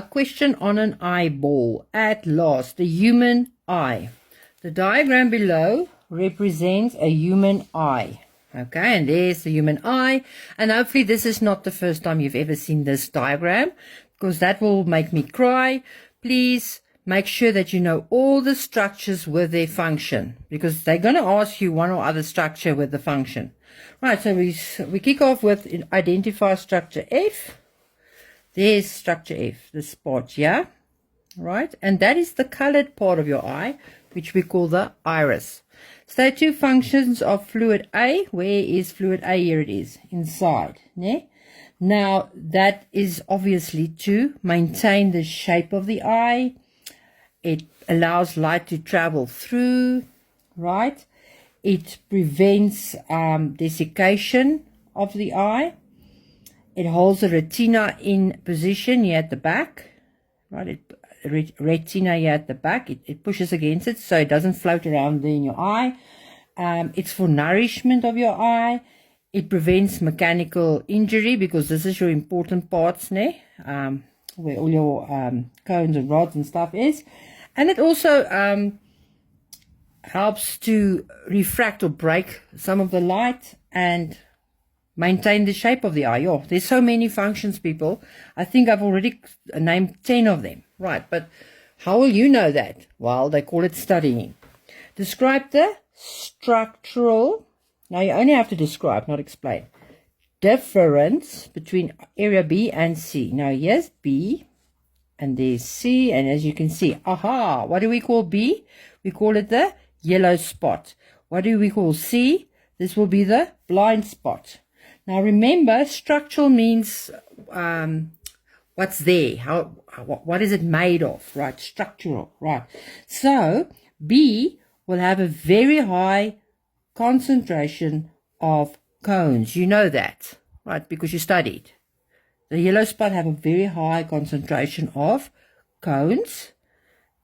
A question on an eyeball. At last, the human eye. The diagram below represents a human eye. Okay, and there's the human eye. And hopefully this is not the first time you've ever seen this diagram, because that will make me cry. Please make sure that you know all the structures with their function, because they're going to ask you one or other structure with the function. Right, so we kick off with identify structure F. There's structure F, the spot, yeah? Right, and that is the colored part of your eye, which we call the iris. State two functions of fluid A. Where is fluid A? Here it is, inside. Yeah? Now, that is obviously to maintain the shape of the eye. It allows light to travel through, right? It prevents desiccation of the eye. It holds the retina in position here at the back, right? Retina here at the back, it pushes against it so it doesn't float around there in your eye. It's for nourishment of your eye. It prevents mechanical injury, because this is your important parts, where all your cones and rods and stuff is. And it also helps to refract or break some of the light and maintain the shape of the eye. Oh, there's so many functions, people. I think I've already named 10 of them. Right, but how will you know that? Well, they call it studying. Describe the structural, now you only have to describe, not explain, difference between area B and C. Now here's B, and there's C, and as you can see, aha, what do we call B? We call it the yellow spot. What do we call C? This will be the blind spot. Now remember, structural means what's there, what is it made of, right? Structural, right? So B will have a very high concentration of cones. You know that, right? Because you studied. The yellow spot have a very high concentration of cones.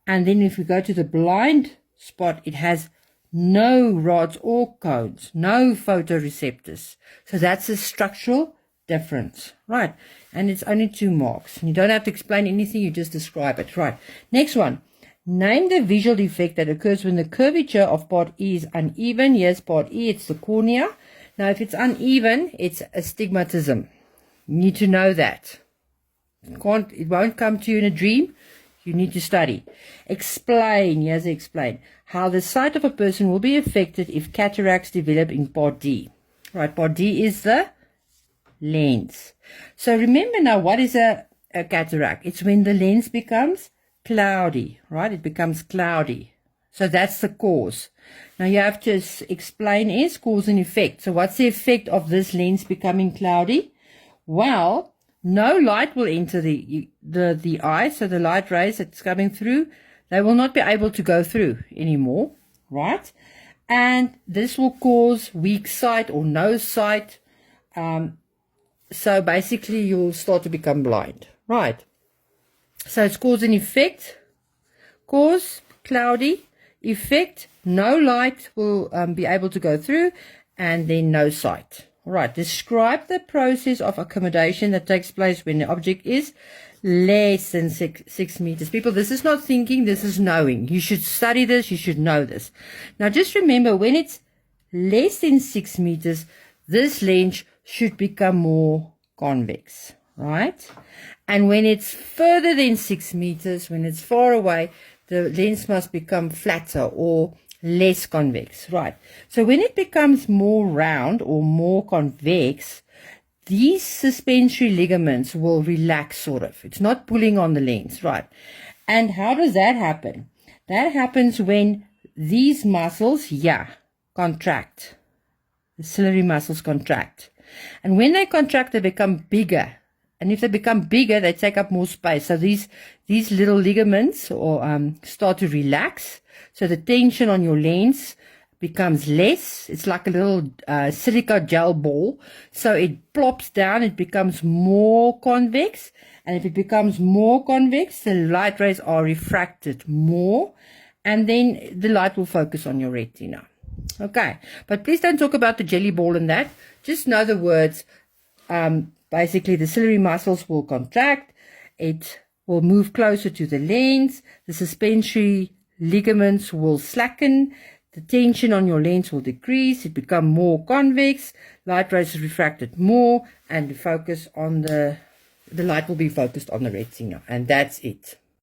And then if we go to the blind spot, it has no rods or cones, no photoreceptors. So that's a structural difference, right? And it's only 2 marks. You don't have to explain anything, you just describe it, right? Next one. Name the visual defect that occurs when the curvature of part E is uneven. Here's part E, it's the cornea. Now, if it's uneven, it's astigmatism. You need to know that. It won't come to you in a dream. You need to study. Explain, here's explain, how the sight of a person will be affected if cataracts develop in part D. Right, part D is the lens. So remember now, what is a cataract? It's when the lens becomes cloudy, right? It becomes cloudy. So that's the cause. Now you have to explain is cause and effect. So what's the effect of this lens becoming cloudy? Well, no light will enter the eye, so the light rays that's coming through, they will not be able to go through anymore, right? And this will cause weak sight or no sight. So basically you'll start to become blind, right? So it's cause and effect. Cause, cloudy. Effect, no light will be able to go through, and then no sight. All right, describe the process of accommodation that takes place when the object is less than 6 meters. People, this is not thinking, this is knowing. You should study this, you should know this. Now just remember, when it's less than 6 meters, this lens should become more convex, right? And when it's further than 6 meters, when it's far away, the lens must become flatter or less convex, right? So when it becomes more round or more convex, these suspensory ligaments will relax, sort of. It's not pulling on the lens, right? And how does that happen? That happens when these muscles, contract. The ciliary muscles contract. And when they contract, they become bigger. And if they become bigger, they take up more space. So these little ligaments start to relax. So the tension on your lens becomes less. It's like a little silica gel ball. So it plops down. It becomes more convex. And if it becomes more convex, the light rays are refracted more. And then the light will focus on your retina. Okay. But please don't talk about the jelly ball and that. Just know the words. Basically, the ciliary muscles will contract. It will move closer to the lens. The suspensory ligaments will slacken. The tension on your lens will decrease. It become more convex. Light rays is refracted more, and the light will be focused on the retina. And that's it.